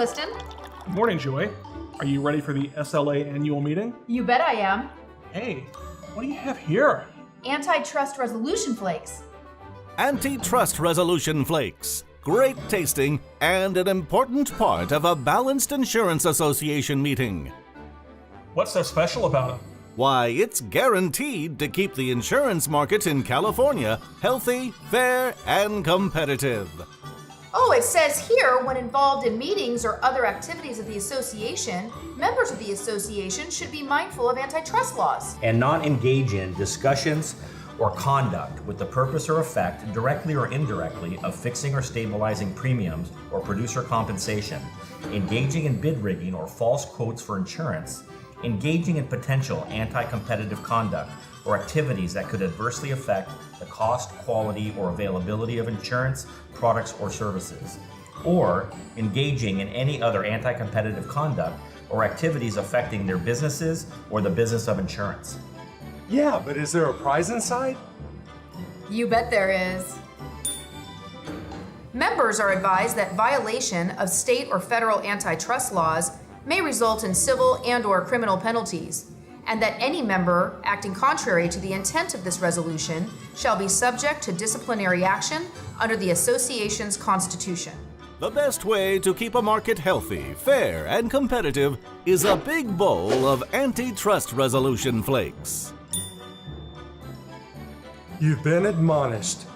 Clifton. Good morning, Joy. Are you ready for the SLA annual meeting? You bet I am. Hey, what do you have here? Antitrust resolution flakes. Antitrust resolution flakes. Great tasting and an important part of a balanced insurance association meeting. What's so special about them? Why, it's guaranteed to keep the insurance market in California healthy, fair, and competitive. Oh, it says here, when involved in meetings or other activities of the association, members of the association should be mindful of antitrust laws. And not engage in discussions or conduct with the purpose or effect, directly or indirectly, of fixing or stabilizing premiums or producer compensation, engaging in bid rigging or false quotes for insurance, engaging in potential anti-competitive conduct or activities that could adversely affect the cost, quality, or availability of insurance, products, or services, or engaging in any other anti-competitive conduct or activities affecting their businesses or the business of insurance. Yeah, but is there a prize inside? You bet there is. Members are advised that violation of state or federal antitrust laws may result in civil and/or criminal penalties, and that any member acting contrary to the intent of this resolution shall be subject to disciplinary action under the association's constitution. The best way to keep a market healthy, fair, and competitive is a big bowl of antitrust resolution flakes. You've been admonished.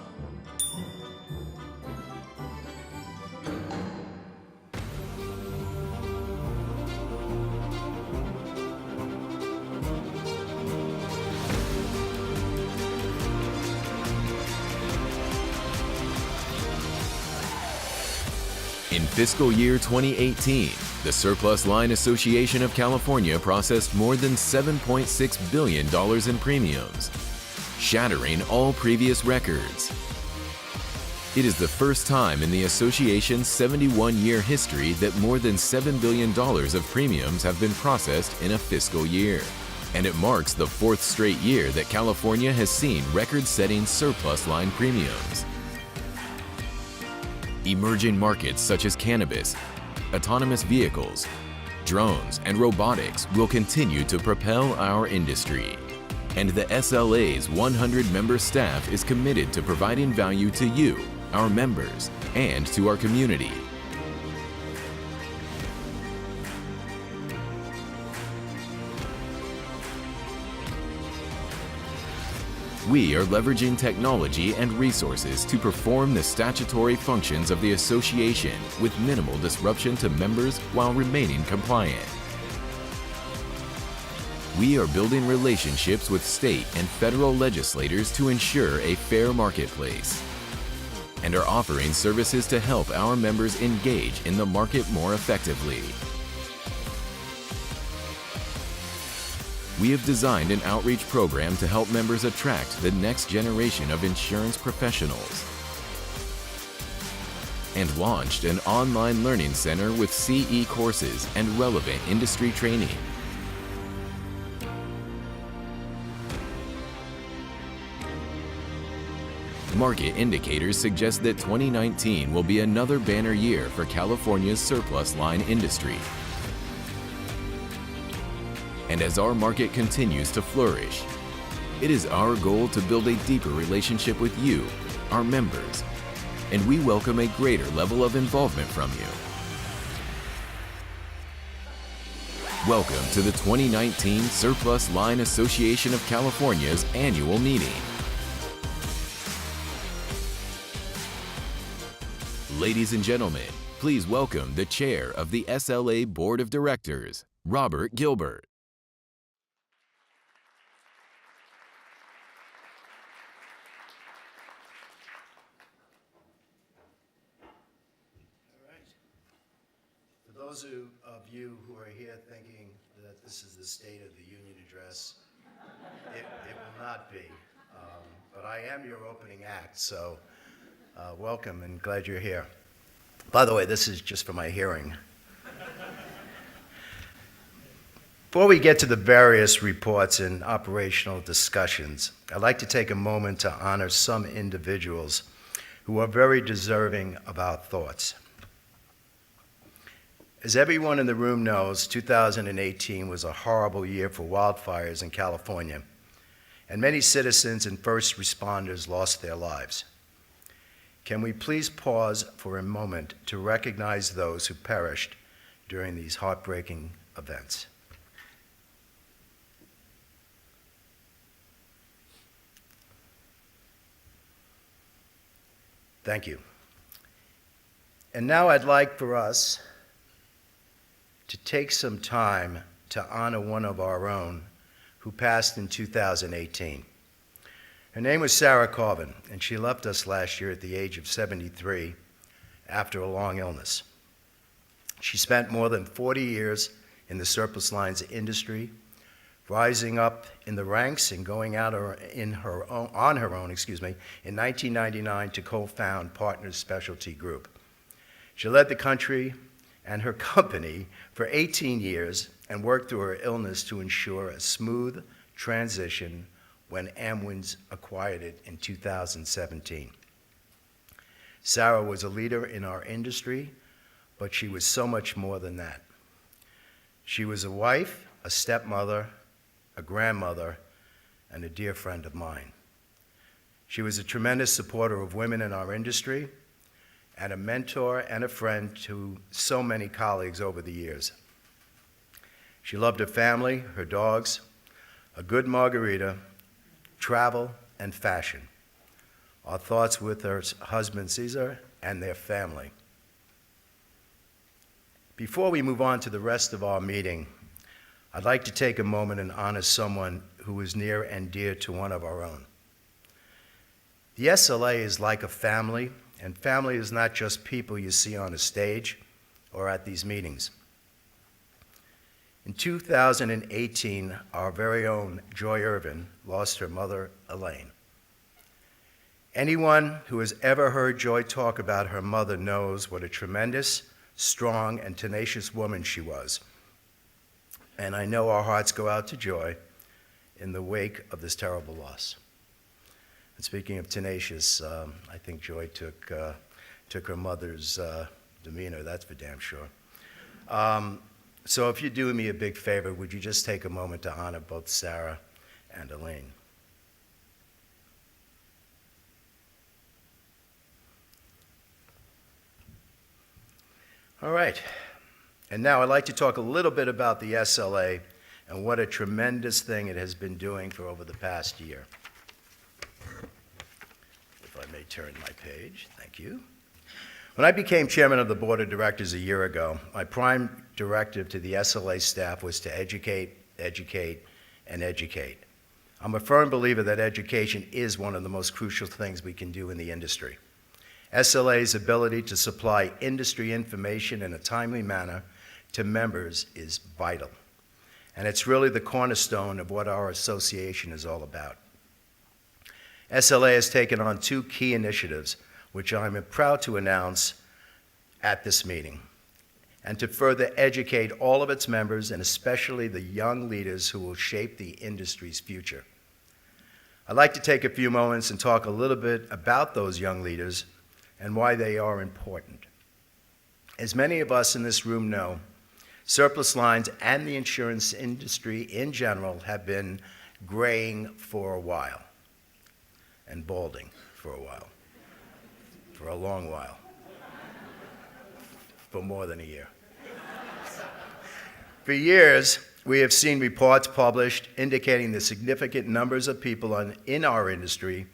In fiscal year 2018, the Surplus Line Association of California processed more than $7.6 billion in premiums, shattering all previous records. It is the first time in the association's 71-year history that more than $7 billion of premiums have been processed in a fiscal year. And it marks the fourth straight year that California has seen record-setting surplus line premiums. Emerging markets such as cannabis, autonomous vehicles, drones, and robotics will continue to propel our industry. And the SLA's 100-member staff is committed to providing value to you, our members, and to our community. We are leveraging technology and resources to perform the statutory functions of the association with minimal disruption to members while remaining compliant. We are building relationships with state and federal legislators to ensure a fair marketplace, and are offering services to help our members engage in the market more effectively. We have designed an outreach program to help members attract the next generation of insurance professionals, and launched an online learning center with CE courses and relevant industry training. Market indicators suggest that 2019 will be another banner year for California's surplus line industry. And as our market continues to flourish, it is our goal to build a deeper relationship with you, our members, and we welcome a greater level of involvement from you. Welcome to the 2019 Surplus Line Association of California's annual meeting. Ladies and gentlemen, please welcome the chair of the SLA Board of Directors, Robert Gilbert. For those of you who are here thinking that this is the State of the Union address, it will not be. But I am your opening act, so welcome and glad you're here. By the way, this is just for my hearing. Before we get to the various reports and operational discussions, I'd like to take a moment to honor some individuals who are very deserving of our thoughts. As everyone in the room knows, 2018 was a horrible year for wildfires in California, and many citizens and first responders lost their lives. Can we please pause for a moment to recognize those who perished during these heartbreaking events? Thank you. And now I'd like for us to take some time to honor one of our own who passed in 2018. Her name was Sarah Carvin, and she left us last year at the age of 73 after a long illness. She spent more than 40 years in the surplus lines industry, rising up in the ranks and going out on her own, in 1999 to co-found Partners Specialty Group. She led the country and her company for 18 years and worked through her illness to ensure a smooth transition when Amwins acquired it in 2017. Sarah was a leader in our industry, but she was so much more than that. She was a wife, a stepmother, a grandmother, and a dear friend of mine. She was a tremendous supporter of women in our industry and a mentor and a friend to so many colleagues over the years. She loved her family, her dogs, a good margarita, travel, and fashion. Our thoughts with her husband, Caesar, and their family. Before we move on to the rest of our meeting, I'd like to take a moment and honor someone who was near and dear to one of our own. The SLA is like a family, and family is not just people you see on a stage or at these meetings. In 2018, our very own Joy Irvin lost her mother, Elaine. Anyone who has ever heard Joy talk about her mother knows what a tremendous, strong, and tenacious woman she was. And I know our hearts go out to Joy in the wake of this terrible loss. And speaking of tenacious, I think Joy took her mother's demeanor, that's for damn sure. So if you do me a big favor, would you just take a moment to honor both Sarah and Elaine? All right. And now I'd like to talk a little bit about the SLA and what a tremendous thing it has been doing for over the past year. If I may turn my page, thank you. When I became chairman of the board of directors a year ago, my prime directive to the SLA staff was to educate, educate, and educate. I'm a firm believer that education is one of the most crucial things we can do in the industry. SLA's ability to supply industry information in a timely manner to members is vital. And it's really the cornerstone of what our association is all about. SLA has taken on two key initiatives, which I'm proud to announce at this meeting, and to further educate all of its members, and especially the young leaders who will shape the industry's future. I'd like to take a few moments and talk a little bit about those young leaders and why they are important. As many of us in this room know, surplus lines and the insurance industry in general have been graying for a while and balding for a while, for a long while, for more than a year. For years, we have seen reports published indicating the significant numbers of people in our industry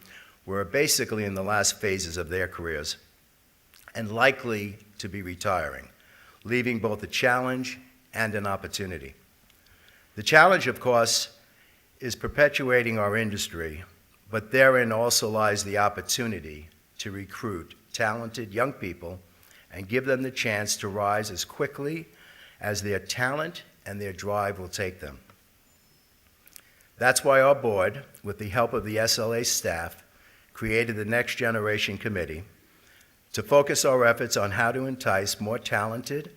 were basically in the last phases of their careers and likely to be retiring, leaving both a challenge and an opportunity. The challenge, of course, is perpetuating our industry, but therein also lies the opportunity to recruit talented young people and give them the chance to rise as quickly as their talent and their drive will take them. That's why our board, with the help of the SLA staff, created the Next Generation Committee to focus our efforts on how to entice more talented,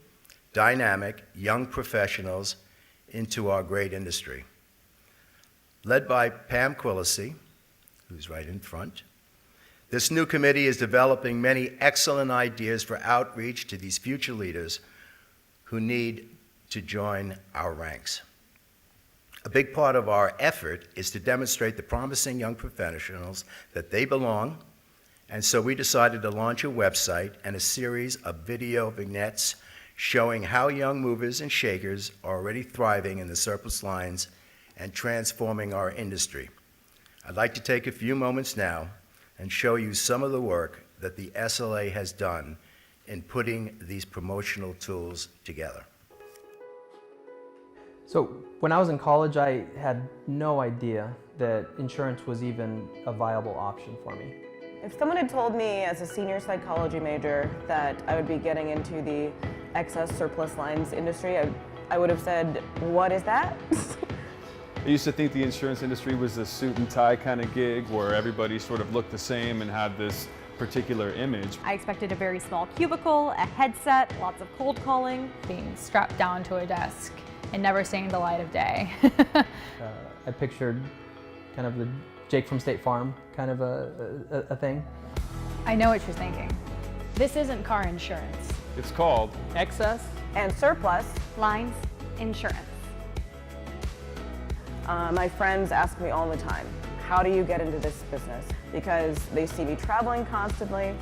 dynamic, young professionals into our great industry. Led by Pam Quillisi, who's right in front, this new committee is developing many excellent ideas for outreach to these future leaders who need to join our ranks. A big part of our effort is to demonstrate the promising young professionals that they belong, and so we decided to launch a website and a series of video vignettes showing how young movers and shakers are already thriving in the surplus lines and transforming our industry. I'd like to take a few moments now and show you some of the work that the SLA has done in putting these promotional tools together. So when I was in college, I had no idea that insurance was even a viable option for me. If someone had told me as a senior psychology major that I would be getting into the excess surplus lines industry, I would have said, what is that? I used to think the insurance industry was a suit and tie kind of gig where everybody sort of looked the same and had this particular image. I expected a very small cubicle, a headset, lots of cold calling. Being strapped down to a desk and never seeing the light of day. I pictured kind of the Jake from State Farm kind of a thing. I know what you're thinking. This isn't car insurance. It's called Excess And surplus. Lines insurance. My friends ask me all the time, how do you get into this business? Because they see me traveling constantly,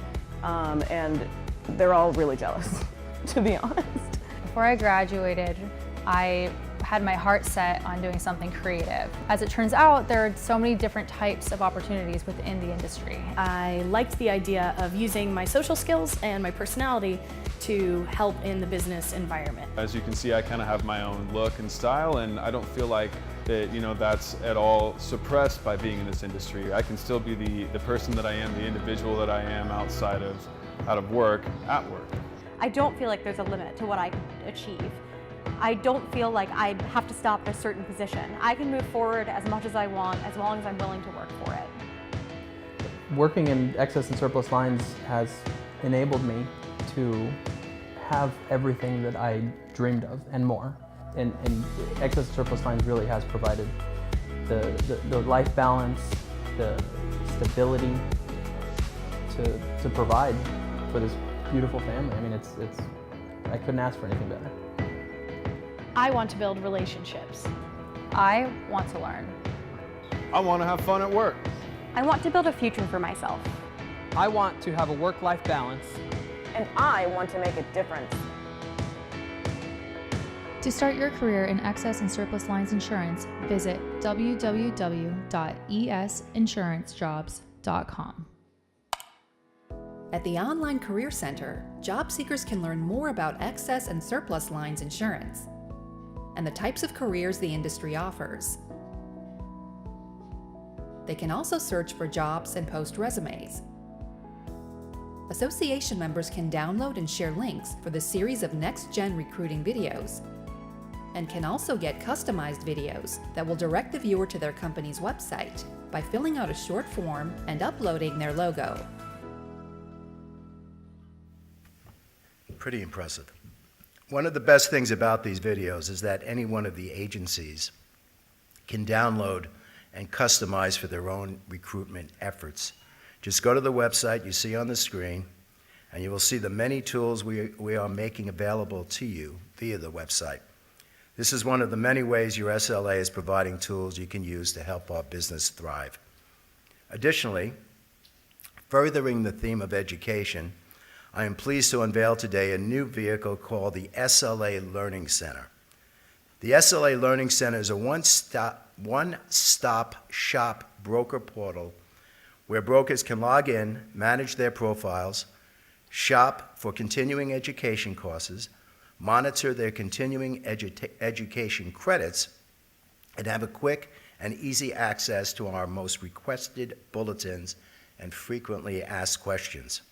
and they're all really jealous, to be honest. Before I graduated, I had my heart set on doing something creative. As it turns out, there are so many different types of opportunities within the industry. I liked the idea of using my social skills and my personality to help in the business environment. As you can see, I kind of have my own look and style, and I don't feel like that, that's at all suppressed by being in this industry. I can still be the person that I am, the individual that I am outside of work, at work. I don't feel like there's a limit to what I can achieve. I don't feel like I have to stop at a certain position. I can move forward as much as I want, as long as I'm willing to work for it. Working in excess and surplus lines has enabled me to have everything that I dreamed of and more. And excess and surplus lines really has provided the life balance, the stability to provide for this beautiful family. I mean, I couldn't ask for anything better. I want to build relationships. I want to learn. I want to have fun at work. I want to build a future for myself. I want to have a work-life balance. And I want to make a difference. To start your career in excess and surplus lines insurance, visit www.esinsurancejobs.com. At the Online Career Center, job seekers can learn more about excess and surplus lines insurance and the types of careers the industry offers. They can also search for jobs and post resumes. Association members can download and share links for the series of next-gen recruiting videos, and can also get customized videos that will direct the viewer to their company's website by filling out a short form and uploading their logo. Pretty impressive. One of the best things about these videos is that any one of the agencies can download and customize for their own recruitment efforts. Just go to the website you see on the screen, and you will see the many tools we are making available to you via the website. This is one of the many ways your SLA is providing tools you can use to help our business thrive. Additionally, furthering the theme of education, I am pleased to unveil today a new vehicle called the SLA Learning Center. The SLA Learning Center is a one-stop shop broker portal where brokers can log in, manage their profiles, shop for continuing education courses, monitor their continuing education credits, and have a quick and easy access to our most requested bulletins and frequently asked questions.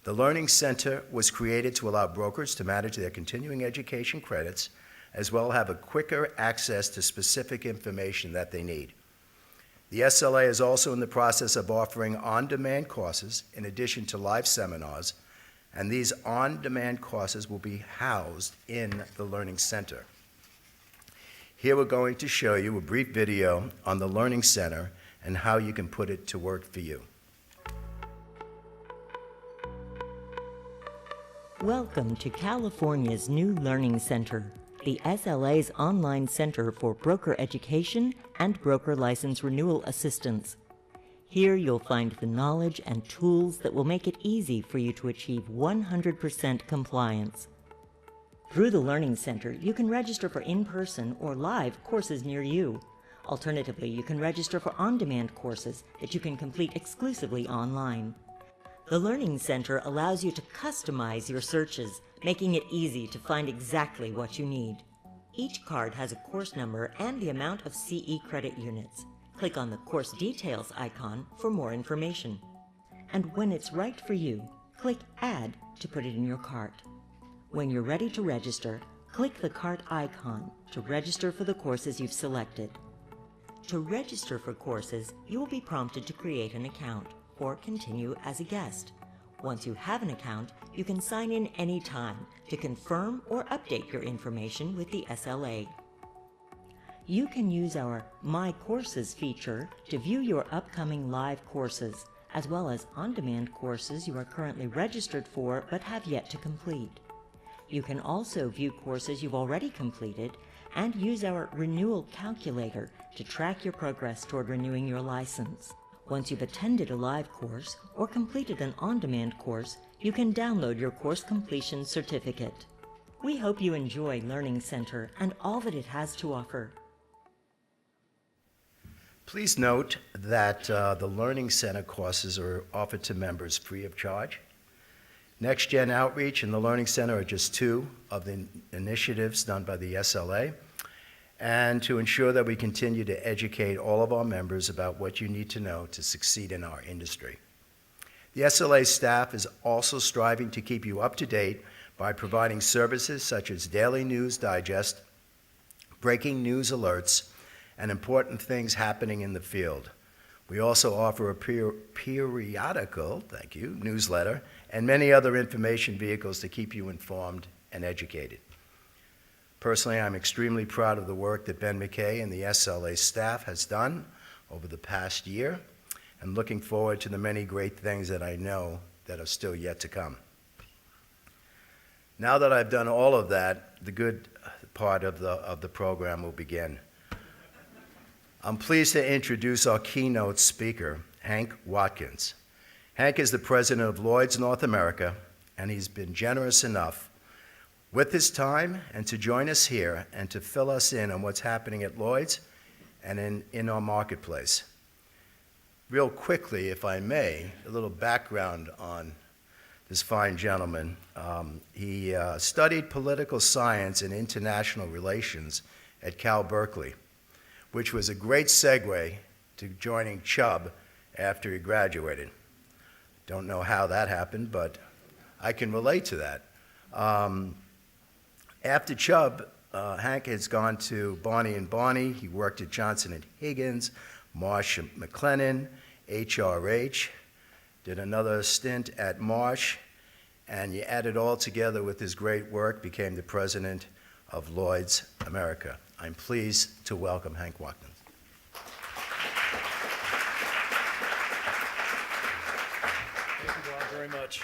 The Learning Center was created to allow brokers to manage their continuing education credits, as well as have a quicker access to specific information that they need. The SLA is also in the process of offering on-demand courses in addition to live seminars, and these on-demand courses will be housed in the Learning Center. Here we're going to show you a brief video on the Learning Center and how you can put it to work for you. Welcome to California's new Learning Center, the SLA's online center for broker education and broker license renewal assistance. Here you'll find the knowledge and tools that will make it easy for you to achieve 100% compliance. Through the Learning Center, you can register for in-person or live courses near you. Alternatively, you can register for on-demand courses that you can complete exclusively online. The Learning Center allows you to customize your searches, making it easy to find exactly what you need. Each card has a course number and the amount of CE credit units. Click on the Course Details icon for more information. And when it's right for you, click Add to put it in your cart. When you're ready to register, click the cart icon to register for the courses you've selected. To register for courses, you will be prompted to create an account or continue as a guest. Once you have an account, you can sign in anytime to confirm or update your information with the SLA. You can use our My Courses feature to view your upcoming live courses, as well as on-demand courses you are currently registered for but have yet to complete. You can also view courses you've already completed and use our Renewal Calculator to track your progress toward renewing your license. Once you've attended a live course or completed an on-demand course, you can download your course completion certificate. We hope you enjoy Learning Center and all that it has to offer. Please note that the Learning Center courses are offered to members free of charge. Next Gen Outreach and the Learning Center are just two of the initiatives done by the SLA, and to ensure that we continue to educate all of our members about what you need to know to succeed in our industry. The SLA staff is also striving to keep you up to date by providing services such as daily news digest, breaking news alerts, and important things happening in the field. We also offer a periodical, newsletter, and many other information vehicles to keep you informed and educated. Personally, I'm extremely proud of the work that Ben McKay and the SLA staff has done over the past year, and looking forward to the many great things that I know that are still yet to come. Now that I've done all of that, the good part of the program will begin. I'm pleased to introduce our keynote speaker, Hank Watkins. Hank is the president of Lloyd's North America, and he's been generous enough with his time and to join us here and to fill us in on what's happening at Lloyd's and in our marketplace. Real quickly, if I may, a little background on this fine gentleman. He studied political science and international relations at Cal Berkeley, which was a great segue to joining Chubb after he graduated. Don't know how that happened, but I can relate to that. After Chubb, Hank has gone to Barney & Barney. He worked at Johnson & Higgins, Marsh & McLennan, HRH, did another stint at Marsh, and you add it all together with his great work, became the president of Lloyd's America. I'm pleased to welcome Hank Watkins. Thank you all very much.